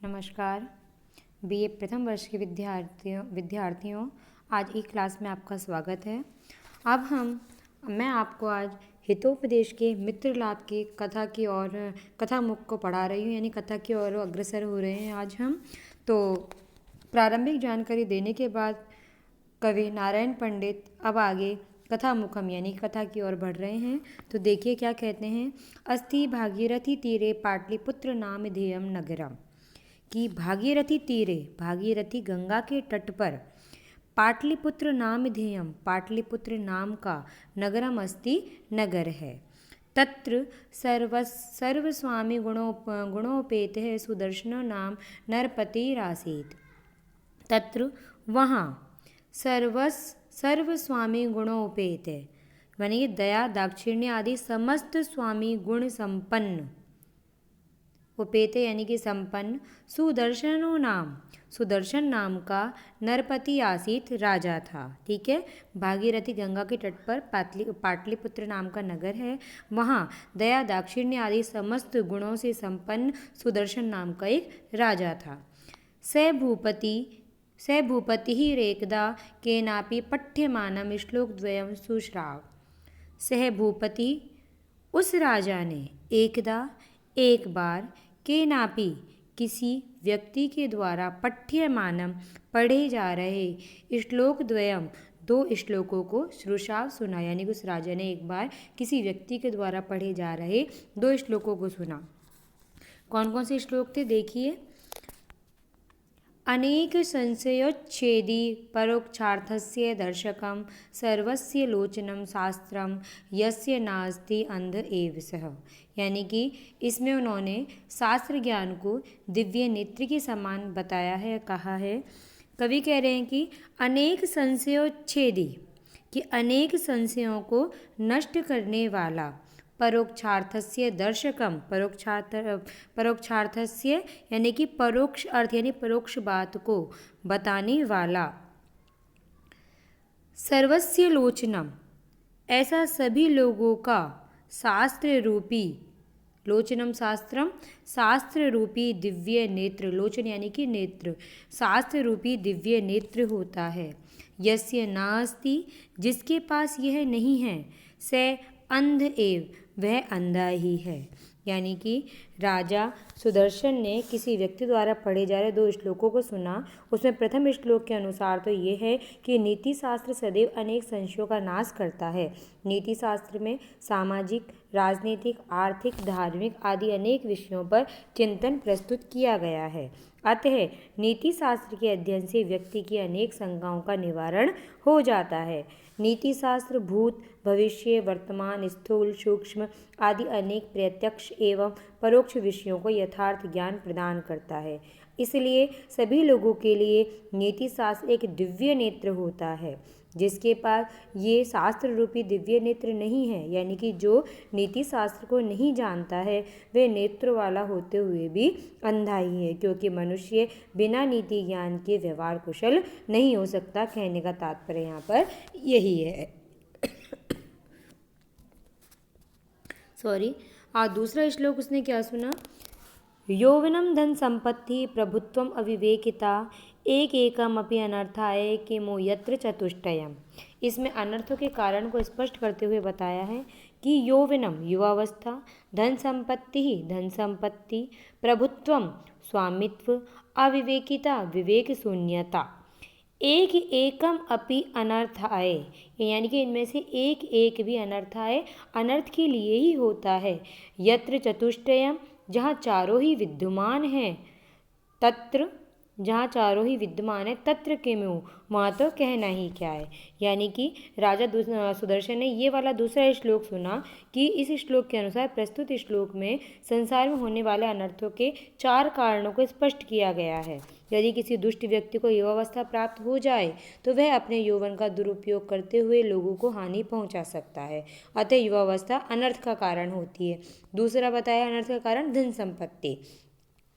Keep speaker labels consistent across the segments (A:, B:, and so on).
A: नमस्कार। बीए प्रथम वर्ष के विद्यार्थियों आज एक क्लास में आपका स्वागत है। अब मैं आपको आज हितोपदेश के मित्र लाभ की कथा की ओर कथा मुख को पढ़ा रही हूँ, यानी कथा की ओर अग्रसर हो रहे हैं आज हम। तो प्रारंभिक जानकारी देने के बाद कवि नारायण पंडित अब आगे कथा मुखम यानी कथा की ओर बढ़ रहे हैं। तो देखिए क्या कहते हैं। अस्ति भागीरथी तीरे पाटलिपुत्र नाम धेयम नगरम, कि भागीरथी तीरे, भागीरथी गंगा के तट पर, पाटलिपुत्र नाम धेयम, पाटलिपुत्र नाम का नगरम अस्ति नगर है। तत्र सर्वस्वामी गुणोपेत है सुदर्शन नाम नरपतिरासीत। तत्र वहाँ सर्वस्वामी गुणोपेत है, यानी दया दाक्षिण्य आदि समस्त स्वामी गुण संपन्न, उपेते यानी कि संपन्न, सुदर्शन नाम का नरपति आसीत राजा था। ठीक है, भागीरथी गंगा के तट पर पाटलिपुत्र नाम का नगर है। वहाँ दया दाक्षिण्य आदि समस्त गुणों से संपन्न सुदर्शन नाम का एक राजा था। स भूपति ही रेकदा केनापि पठ्यमानम श्लोकद्वयं सुश्राव। सह भूपति, उस राजा ने, एकदा एक बार, के नापी किसी व्यक्ति के द्वारा, पठ्यमानम पढ़े जा रहे, श्लोक द्वयम दो श्लोकों को, श्रुषाव सुना, यानी उस राजा ने एक बार किसी व्यक्ति के द्वारा पढ़े जा रहे दो श्लोकों को सुना। कौन कौन से श्लोक थे देखिए। अनेक संशयोच्छेदी परोक्षार्थस्य दर्शकम सर्वस्य लोचनम शास्त्रम यस्य नास्ति अंध एव सह, यानी कि इसमें उन्होंने शास्त्र ज्ञान को दिव्य नेत्र के समान बताया है, कहा है। कवि कह रहे हैं कि अनेक संशयोच्छेदी, कि अनेक संशयों को नष्ट करने वाला, परोक्षार्थस्य दर्शकम, परोक्षार्थस्य यानी कि परोक्ष अर्थ यानी परोक्ष बात को बताने वाला, सर्वस्य लोचनम, ऐसा सभी लोगों का शास्त्र रूपी, लोचनम शास्त्रम, शास्त्र रूपी दिव्य नेत्र, लोचन यानी कि नेत्र, शास्त्र रूपी दिव्य नेत्र होता है। यस्य नास्ति, जिसके पास यह नहीं है, से अंध एव, वह अंधा ही है। यानी कि राजा सुदर्शन ने किसी व्यक्ति द्वारा पढ़े जा रहे दो श्लोकों को सुना। उसमें प्रथम श्लोक के अनुसार तो ये है कि नीति शास्त्र सदैव अनेक संशयों का नाश करता है। नीति शास्त्र में सामाजिक, राजनीतिक, आर्थिक, धार्मिक आदि अनेक विषयों पर चिंतन प्रस्तुत किया गया है। अतः नीति शास्त्र के अध्ययन से व्यक्ति की अनेक शंकाओं का निवारण हो जाता है। नीति शास्त्र भूत, भविष्य, वर्तमान, स्थूल, सूक्ष्म आदि अनेक प्रत्यक्ष एवं परोक्ष विषयों को यथार्थ ज्ञान प्रदान करता है। इसलिए सभी लोगों के लिए नीति शास्त्र एक दिव्य नेत्र होता है। जिसके पास ये शास्त्र रूपी दिव्य नेत्र नहीं है, यानी कि जो नीति शास्त्र को नहीं जानता है, वे नेत्र वाला होते हुए भी अंधा ही है, क्योंकि मनुष्य बिना नीति ज्ञान के व्यवहार कुशल नहीं हो सकता। कहने का तात्पर्य यहाँ पर यही है। सॉरी, दूसरा श्लोक उसने क्या सुना। यौवनम धन संपत्ति प्रभुत्वम अविवेकिता एक एकम अपि अनर्थाय किमो यत्र चतुष्टयम। इसमें अनर्थों के कारण को स्पष्ट करते हुए बताया है कि यौवनम युवावस्था, धन संपत्ति ही धन संपत्ति, प्रभुत्वम स्वामित्व, अविवेकिता विवेक शून्यता, एक एकम अपि अनर्थाय, यानी कि इनमें से एक एक भी अनर्थाय, अनर्थ के लिए ही होता है। यत्र चतुष्टयम, जहाँ चारों ही विद्यमान हैं, तत्र, जहाँ चारों ही विद्यमान है, तत्र किमु, वहाँ तो कहना ही क्या है। यानी कि राजा सुदर्शन ने ये वाला दूसरा श्लोक सुना कि इस श्लोक के अनुसार प्रस्तुत श्लोक में संसार में होने वाले अनर्थों के 4 कारणों को स्पष्ट किया गया है। यदि किसी दुष्ट व्यक्ति को युवावस्था प्राप्त हो जाए तो वह अपने यौवन का दुरुपयोग करते हुए लोगों को हानि पहुंचा सकता है। अतः युवावस्था अनर्थ का कारण होती है। दूसरा बताया अनर्थ का कारण धन संपत्ति,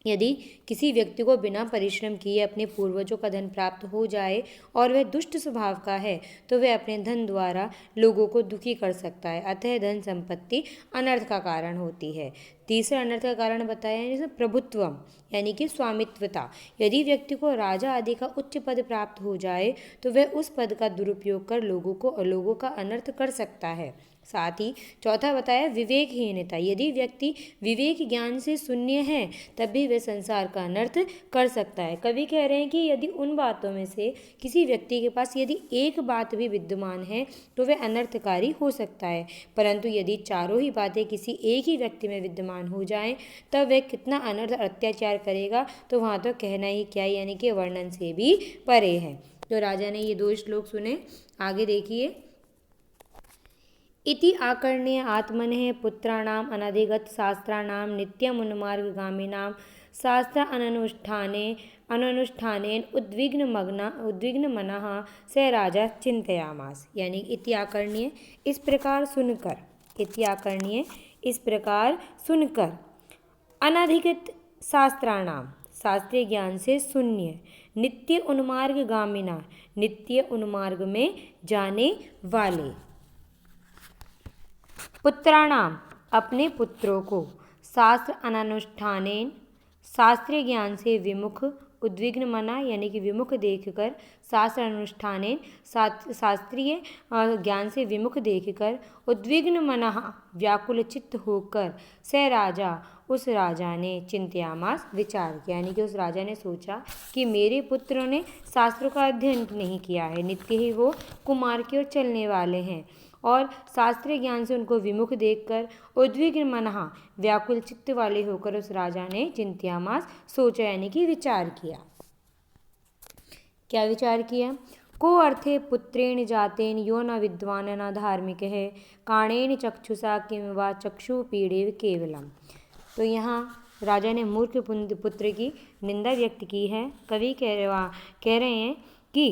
A: यदि किसी व्यक्ति को बिना परिश्रम किए अपने पूर्वजों का धन प्राप्त हो जाए और वह दुष्ट स्वभाव का है तो वह अपने धन द्वारा लोगों को दुखी कर सकता है। अतः धन संपत्ति अनर्थ का कारण होती है। तीसरा अनर्थ का कारण बताया है जैसे प्रभुत्वम यानी कि स्वामित्वता। यदि व्यक्ति को राजा आदि का उच्च पद प्राप्त हो जाए तो वह उस पद का दुरुपयोग कर लोगों का अनर्थ कर सकता है। साथ ही चौथा बताया विवेकहीनता। यदि व्यक्ति विवेक ज्ञान से शून्य है तब भी वह संसार का अनर्थ कर सकता है। कवि कह रहे हैं कि यदि उन बातों में से किसी व्यक्ति के पास यदि एक बात भी विद्यमान है तो वह अनर्थकारी हो सकता है, परंतु यदि चारों ही बातें किसी एक ही व्यक्ति में विद्यमान हो जाएं तब वह कितना अनर्थ और अत्याचार करेगा तो वहाँ तो कहना ही क्या, यानी कि वर्णन से भी परे है। तो राजा ने ये 2 श्लोक सुने। आगे देखिए, इति आकर्ण्य आत्मनः पुत्राणाम अनधिगत शास्त्राणाम नित्यमुन्मार्गगामिनां शास्त्र अनुष्ठानेन उद्विग्न मनः स राजा चिंतयामास। यानी इति आकर्ण्य इस प्रकार सुनकर, इति आकर्ण्य इस प्रकार सुनकर, अनधिगत शास्त्राणाम शास्त्रीय ज्ञान से शून्य, नित्य उन्मार्गगामिना नित्य उन्मार्ग में जाने वाले, पुत्राणाम अपने पुत्रों को, शास्त्र अनानुष्ठानेन शास्त्रीय ज्ञान से विमुख, उद्विग्न मना यानी कि विमुख देखकर, शास्त्र अनुष्ठानेन शास्त्रीय ज्ञान से विमुख देखकर, उद्विग्न मनः व्याकुल चित्त होकर, स राजा उस राजा ने चिंतयामास विचार किया, यानी कि उस राजा ने सोचा कि मेरे पुत्रों ने शास्त्रों का अध्ययन नहीं किया है, नित्य ही वो कुमार की ओर चलने वाले हैं और शास्त्रीय ज्ञान से उनको विमुख देखकर उद्विग्न मनः व्याकुल चित्त वाले होकर उस राजा ने चिंतयामास सोचा, यानी कि विचार किया। क्या विचार किया? को अर्थे पुत्रेण जातेन यो न विद्वान न धार्मिक है, काणेन चक्षुषा किम वा चक्षु पीड़ेव केवलम। तो यहाँ राजा ने मूर्ख पुत्र की निंदा व्यक्त की है। कवि कह रहे हैं कि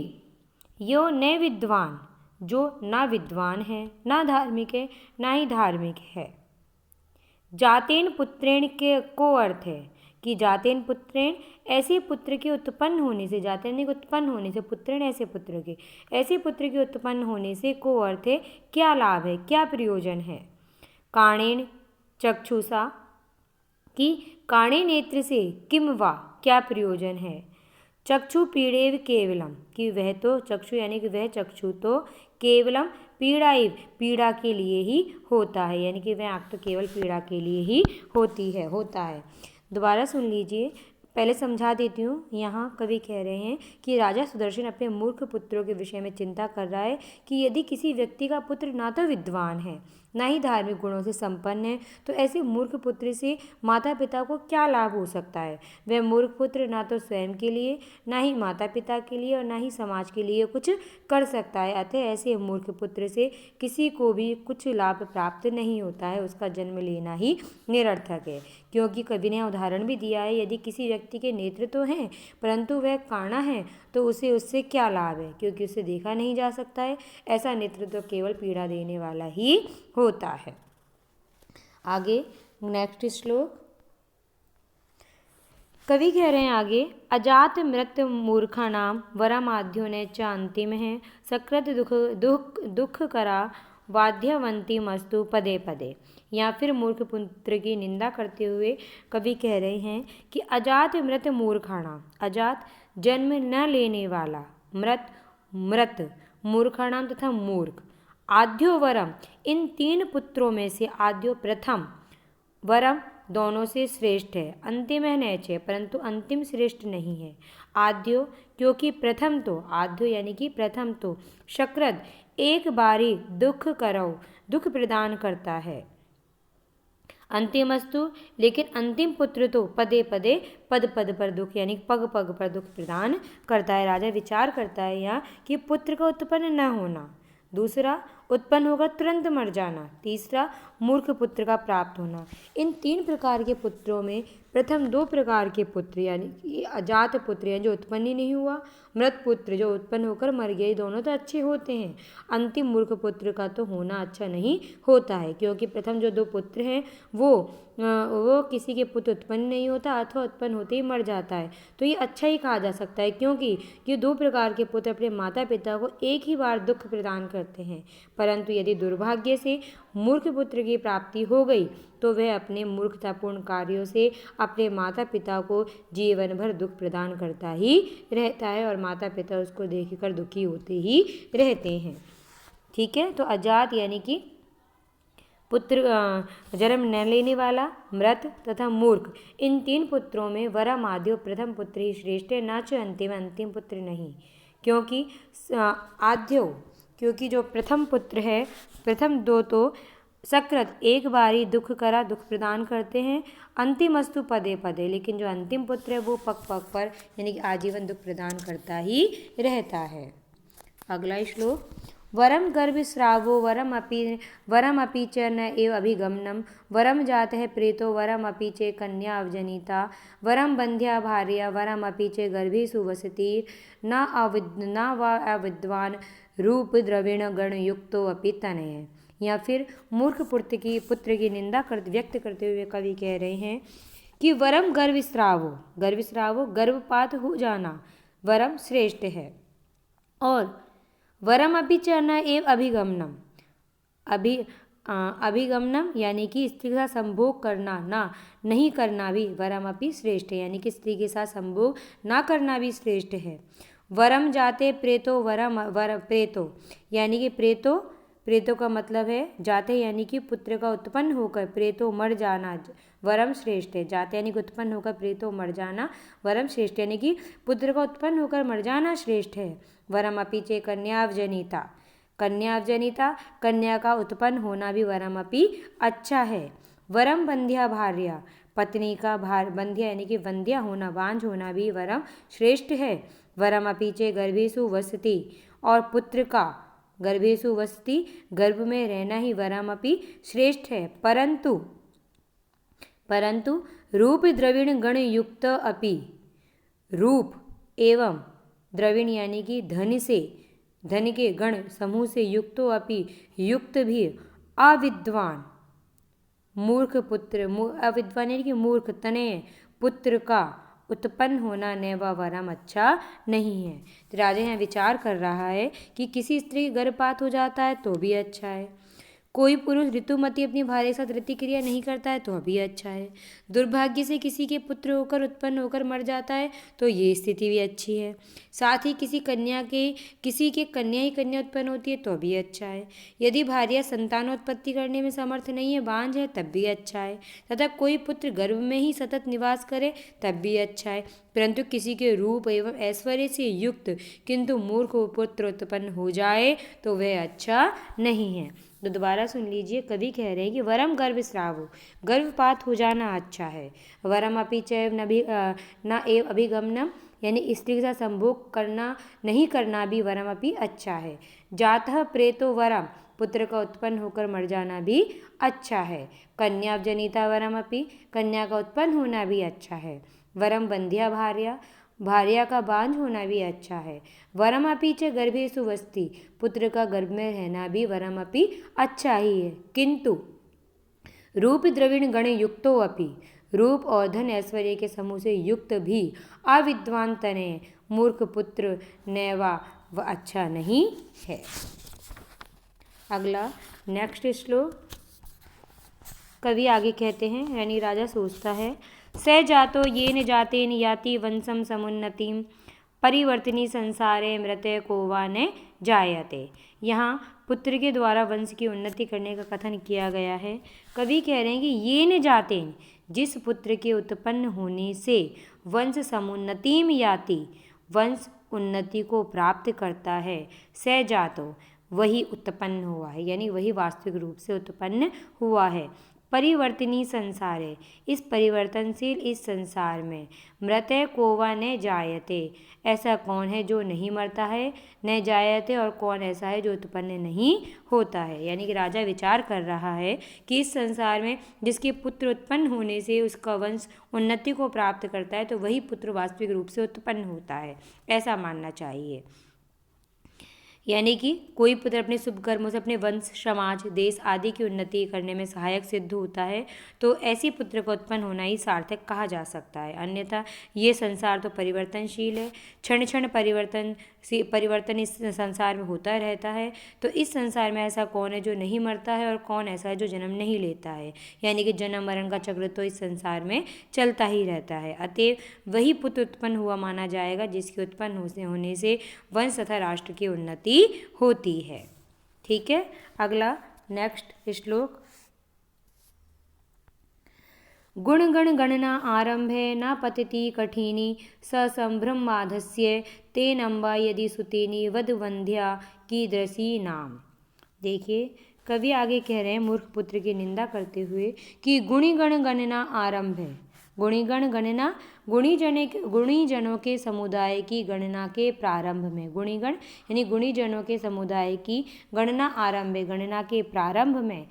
A: यो न विद्वान, जो ना विद्वान है, ना धार्मिक है, ना ही धार्मिक है। जातेन पुत्रेण के को अर्थ है कि जातेन पुत्रेण ऐसे पुत्र के उत्पन्न होने से, जातेन उत्पन्न होने से, पुत्रेण ऐसे पुत्र के उत्पन्न होने से को अर्थ है क्या लाभ है, क्या प्रयोजन है। काणेन चक्षुषा कि काणे नेत्र से, किम वा क्या प्रयोजन है। चक्षु पीड़ेव केवलम कि वह तो चक्षु यानी कि वह चक्षु तो केवलम पीड़ा के लिए ही होता है, यानी कि वह आँख तो केवल पीड़ा के लिए ही होता है। दोबारा सुन लीजिए, पहले समझा देती हूँ। यहाँ कवि कह रहे हैं कि राजा सुदर्शन अपने मूर्ख पुत्रों के विषय में चिंता कर रहा है कि यदि किसी व्यक्ति का पुत्र ना तो विद्वान है ना ही धार्मिक गुणों से संपन्न है तो ऐसे मूर्ख पुत्र से माता पिता को क्या लाभ हो सकता है। वह मूर्ख पुत्र ना तो स्वयं के लिए, ना ही माता पिता के लिए और ना ही समाज के लिए कुछ कर सकता है। अतः ऐसे मूर्ख पुत्र से किसी को भी कुछ लाभ प्राप्त नहीं होता है, उसका जन्म लेना ही निरर्थक है। क्योंकि कवि ने उदाहरण भी दिया है, यदि किसी व्यक्ति के नेत्र तो हैं परंतु वह काणा है तो उसे उससे क्या लाभ है, क्योंकि उसे देखा नहीं जा सकता है। ऐसा नेत्र तो केवल पीड़ा देने वाला ही होता है। आगे नेक्स्ट श्लोक कवि कह रहे हैं आगे, अजात मृत मूर्खाणाम वरमाध्यो ने च अंतिम है, सकृत दुख करा वाद्यवंती मस्तु पदे पदे। या फिर मूर्ख पुत्र की निंदा करते हुए कवि कह रहे हैं कि अजात मृत मूर्खाणाम, अजात जन्म न लेने वाला, मृत मूर्खाणाम तथा मूर्ख, आद्यो वरम इन 3 पुत्रों में से आद्यो प्रथम, वरम दोनों से श्रेष्ठ है, अंतिम है नैचे परंतु अंतिम श्रेष्ठ नहीं है। आद्यो क्योंकि प्रथम तो, आद्यो यानी कि प्रथम तो, शक्रद एक बारी दुख करो दुख प्रदान करता है, अंतिमस्तु लेकिन अंतिम पुत्र तो पदे पदे पद पद पर दुख यानी पग पग पर दुख प्रदान करता है। राजा विचार करता है यहाँ कि पुत्र का उत्पन्न न होना, दूसरा उत्पन्न होकर तुरंत मर जाना। तीसरा, मूर्ख पुत्र का प्राप्त होना। इन 3 प्रकार के पुत्रों में प्रथम 2 प्रकार के पुत्र यानी कि अजात पुत्र हैं जो उत्पन्न ही नहीं हुआ, मृत पुत्र जो उत्पन्न होकर मर गए, दोनों तो अच्छे होते हैं। अंतिम मूर्ख पुत्र का तो होना अच्छा नहीं होता है, क्योंकि प्रथम जो 2 पुत्र हैं वो किसी के पुत्र उत्पन्न नहीं होता अथवा उत्पन्न होते ही मर जाता है। तो ये अच्छा ही कहा जा सकता है, क्योंकि ये 2 प्रकार के पुत्र अपने माता पिता को एक ही बार दुख प्रदान करते हैं। परंतु यदि दुर्भाग्य से मूर्ख पुत्र की प्राप्ति हो गई तो वह अपने मूर्खतापूर्ण कार्यों से अपने माता पिता को जीवन भर दुख प्रदान करता ही रहता है और माता पिता उसको देखकर दुखी होते ही रहते हैं। ठीक है, तो अजात यानी कि पुत्र जन्म न लेने वाला, मृत तथा मूर्ख, इन 3 पुत्रों में वरम आद्यो प्रथम पुत्र ही श्रेष्ठ है, न च अंतिम पुत्र नहीं। क्योंकि आद्यो, क्योंकि जो प्रथम पुत्र है, प्रथम 2 तो सकृत एक बार ही दुख प्रदान करते हैं, अंतिम अस्तु पदे पदे, लेकिन जो अंतिम पुत्र है वो पग पग पर यानी कि आजीवन दुख प्रदान करता ही रहता है। अगला श्लोक, वरम गर्भस्रावो वरम अपि च न एव अभिगमनम वरम जातः प्रेतो वरम अपि च कन्या अवजनिता वरम बंध्या भार्या वरम अपि च गर्भेषु वसति न वा अविद्वान रूप द्रविण गण युक्तो अपि तनय। या फिर मूर्ख पुत्र की निंदा व्यक्त करते हुए कवि कह रहे हैं कि वरम गर्भस्रावो गर्भपात हो जाना वरम श्रेष्ठ है, और वरम अपि च न एव अभिगमनम अभिगमनम यानी कि स्त्री के साथ संभोग करना नहीं करना भी वरम अपि श्रेष्ठ है, यानी कि स्त्री के साथ संभोग ना करना भी श्रेष्ठ है। वरम जाते प्रेतो प्रेतो यानी कि प्रेतो का मतलब है जाते यानी कि पुत्र का उत्पन्न होकर प्रेतो मर जाना वरम श्रेष्ठ है। जाते यानी कि उत्पन्न होकर प्रेतो मर जाना वरम श्रेष्ठ, यानी कि पुत्र का उत्पन्न होकर मर जाना श्रेष्ठ है। वरम अपि च कन्यावजनिता कन्या का उत्पन्न होना भी वरम अपि अच्छा है। वरम बंध्या भार्या पत्नी का बंध्या यानी कि वंध्या होना बांझ होना भी वरम श्रेष्ठ है। वरम अपि च गर्भेषु वसति, और पुत्र का गर्भेषु वसति गर्भ में रहना ही वरम अपि श्रेष्ठ है। परंतु रूप द्रविण गण युक्त अपि, रूप एवं द्रविण यानी कि धन के गण समूह से युक्तो अपि युक्त भी अविद्वान मूर्ख पुत्र अविद्वान यानी कि मूर्ख तनय पुत्र का उत्पन्न होना न व वरम अच्छा नहीं है। तो राजा यहाँ विचार कर रहा है कि किसी स्त्री गर्भपात हो जाता है तो भी अच्छा है, कोई पुरुष ऋतुमती अपनी भार्य के साथ रति क्रिया नहीं करता है तो भी अच्छा है, दुर्भाग्य से किसी के पुत्र होकर उत्पन्न होकर मर जाता है तो ये स्थिति भी अच्छी है, साथ ही किसी के कन्या ही कन्या उत्पन्न होती है तो भी अच्छा है, यदि भार्या संतानोत्पत्ति करने में समर्थ नहीं है बांझ है तब भी अच्छा है, तथा कोई पुत्र गर्भ में ही सतत निवास करे तब भी अच्छा है, परंतु किसी के रूप एवं ऐश्वर्य से युक्त किंतु मूर्ख पुत्र उत्पन्न हो जाए तो वह अच्छा नहीं है। तो दोबारा सुन लीजिए, कवि कह रहे हैं कि वरम गर्भस्रावो गर्भपात हो जाना अच्छा है। वरम अपि च न एव अभिगमनम यानी स्त्री के साथ संभोग नहीं करना भी वरम अपि अच्छा है। जातः प्रेतो वरम पुत्र का उत्पन्न होकर मर जाना भी अच्छा है। कन्या जनिता वरम अपि कन्या का उत्पन्न होना भी अच्छा है। वरम बंध्या भार्या का बांझ होना भी अच्छा है। वरम अपि च गर्भेषु वसति पुत्र का गर्भ में रहना भी वरम अपि अच्छा ही है, किंतु रूप द्रविण गण युक्तो अपि रूप और धन ऐश्वर्य के समूह से युक्त भी अविद्वान तनय मूर्ख पुत्र नैवा व अच्छा नहीं है। अगला नेक्स्ट श्लोक, कवि आगे कहते हैं यानी राजा सोचता है, स जातो येन जातेन याति वंशम समुन्नतिम परिवर्तनी संसारे मृत्य को वा न जायते। यहाँ पुत्र के द्वारा वंश की उन्नति करने का कथन किया गया है। कवि कह रहे हैं कि येन जातेन जिस पुत्र के उत्पन्न होने से वंश समुन्नतिम याति वंश उन्नति को प्राप्त करता है, स जातो वही उत्पन्न हुआ है यानी वही वास्तविक रूप से उत्पन्न हुआ है। परिवर्तनीय संसार है। इस परिवर्तनशील इस संसार में मृतः को वा न जायते, ऐसा कौन है जो नहीं मरता है, न जायते और कौन ऐसा है जो उत्पन्न नहीं होता है। यानी कि राजा विचार कर रहा है कि इस संसार में जिसके पुत्र उत्पन्न होने से उसका वंश उन्नति को प्राप्त करता है तो वही पुत्र वास्तविक रूप से उत्पन्न होता है, ऐसा मानना चाहिए। यानी कि कोई पुत्र अपने शुभ कर्मों से अपने वंश, समाज, देश आदि की उन्नति करने में सहायक सिद्ध होता है तो ऐसी पुत्र का उत्पन्न होना ही सार्थक कहा जा सकता है। अन्यथा ये संसार तो परिवर्तनशील है, क्षण क्षण परिवर्तन इस संसार में होता रहता है। तो इस संसार में ऐसा कौन है जो नहीं मरता है और कौन ऐसा है जो जन्म नहीं लेता है। यानी कि जन्म मरण का चक्र तो इस संसार में चलता ही रहता है। अतएव वही पुत्र उत्पन्न हुआ माना जाएगा जिसके उत्पन्न होने से वंश तथा राष्ट्र की उन्नति होती है। ठीक है, अगला नेक्स्ट श्लोक। गुण गण गणना आरंभे न पतति कठिनी स संभ्रमाधस्य तेन अम्बा यदि सुतेनी वद वंध्या कीदृशी नाम। देखिए कवि आगे कह रहे हैं मूर्ख पुत्र की निंदा करते हुए कि गुणी गण गणना आरंभ है। गुणीगण गणना गुणीजनों के समुदाय की गणना के प्रारंभ में, गुणीगण यानी गुणीजनों के समुदाय की गणना आरंभ है, गणना के प्रारंभ में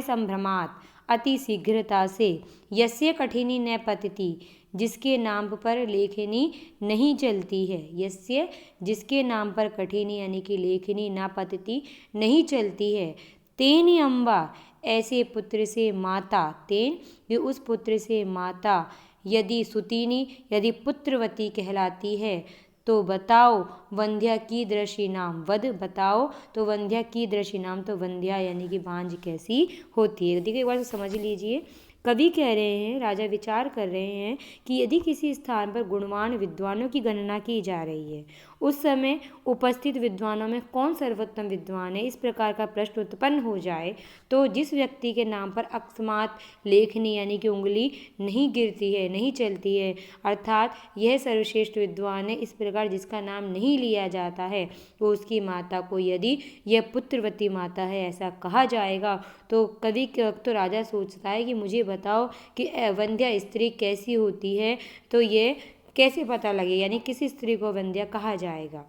A: संभ्रमात अति शीघ्रता से यस्य कठिनी न पतति, जिसके नाम पर लेखनी नहीं चलती है, यस्य जिसके नाम पर कठिनी यानी कि लेखनी न पतति नहीं चलती है, तेन अम्बा ऐसे पुत्र से माता, तेन ये उस पुत्र से माता यदि सुतीनी यदि पुत्रवती कहलाती है तो बताओ वंध्या कीदृशी नाम, वध बताओ तो वंध्या कीदृशी नाम, तो वंध्या यानी कि भांज कैसी होती है। देखिए एक बार समझ लीजिए, कवि कह रहे हैं, राजा विचार कर रहे हैं कि यदि किसी स्थान पर गुणवान विद्वानों की गणना की जा रही है उस समय उपस्थित विद्वानों में कौन सर्वोत्तम विद्वान है, इस प्रकार का प्रश्न उत्पन्न हो जाए तो जिस व्यक्ति के नाम पर अकस्मात लेखनी यानी कि उंगली नहीं गिरती है, नहीं चलती है, अर्थात यह सर्वश्रेष्ठ विद्वान है, इस प्रकार जिसका नाम नहीं लिया जाता है तो उसकी माता को यदि यह पुत्रवती माता है ऐसा कहा जाएगा तो कवि तो राजा सोचता है कि मुझे बताओ कि वंध्या स्त्री कैसी होती है, तो ये कैसे पता लगे, यानी किस स्त्री को वंध्या कहा जाएगा।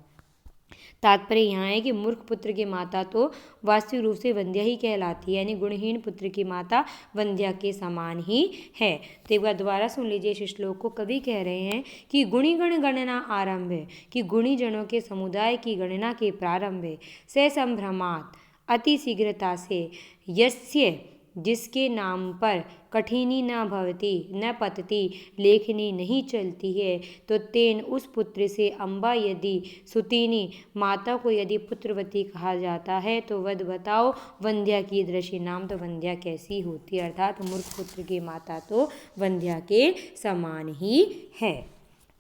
A: तात्पर्य यहाँ है कि मूर्ख पुत्र की माता तो वास्तविक रूप से वंध्या ही कहलाती है, यानी गुणहीन पुत्र की माता वंध्या के समान ही है। तो एक बार दोबारा सुन लीजिए इस श्लोक को। कवि कह रहे हैं कि गुणीगण गणना आरंभ है, कि गुणीजनों के समुदाय की गणना के प्रारंभ है, से संभ्रमात अति शीघ्रता से, यस्य जिसके नाम पर कठिनी न भवती न पतती लेखनी नहीं चलती है, तो तेन उस पुत्र से अम्बा यदि सुतीनी माता को यदि पुत्रवती कहा जाता है तो वध बताओ वंध्या की दृष्टि नाम, तो वंध्या कैसी होती है, अर्थात मूर्ख पुत्र की माता तो वंध्या के समान ही है।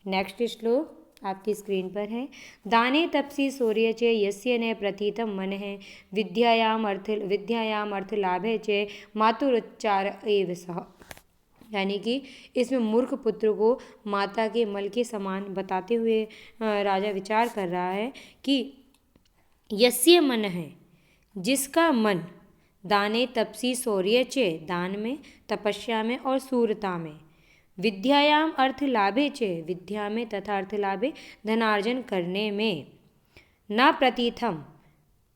A: नेक्स्ट श्लोक आपकी स्क्रीन पर है। दाने तपसी सूर्य चे यस्य न प्रतीतम मन है विद्यायाम अर्थ लाभे चे मातुरुच्चार एव सह। यानी कि इसमें मूर्ख पुत्र को माता के मल के समान बताते हुए राजा विचार कर रहा है कि यस्य मन है जिसका मन, दाने तपसी शौर्य चे दान में, तपस्या में और सूरता में, विद्यायाम अर्थ लाभे चे विद्या में तथा अर्थ लाभे धनार्जन करने में, न प्रतीतम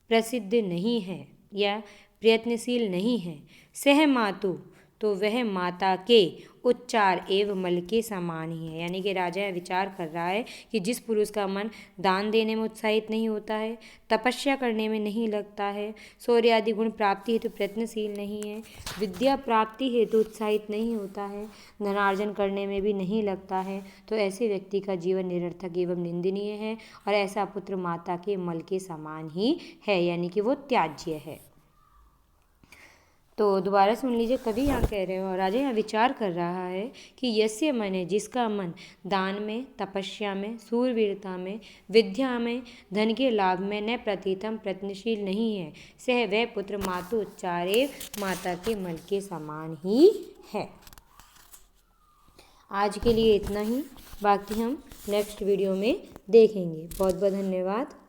A: प्रसिद्ध नहीं है या प्रयत्नशील नहीं है, सह मातु तो वह माता के उच्चार एवं मल के समान ही है। यानी कि राजा विचार कर रहा है कि जिस पुरुष का मन दान देने में उत्साहित नहीं होता है, तपस्या करने में नहीं लगता है, शौर्य आदि गुण प्राप्ति हेतु प्रयत्नशील नहीं है, विद्या प्राप्ति हेतु उत्साहित नहीं होता है, धनार्जन करने में भी नहीं लगता है, तो ऐसे व्यक्ति का जीवन निरर्थक एवं निंदनीय है और ऐसा पुत्र माता के मल के समान ही है, यानी कि वो त्याज्य है। तो दोबारा सुन लीजिए, कवि यहाँ कह रहे हो, राजा यहाँ विचार कर रहा है कि यस्य मन है जिसका मन दान में, तपस्या में, सूरवीरता में, विद्या में, धन के लाभ में न प्रतीतम प्रयत्नशील नहीं है, सह वह पुत्र मातु उच्चारे माता के मल के समान ही है। आज के लिए इतना ही, बाकी हम नेक्स्ट वीडियो में देखेंगे। बहुत बहुत धन्यवाद।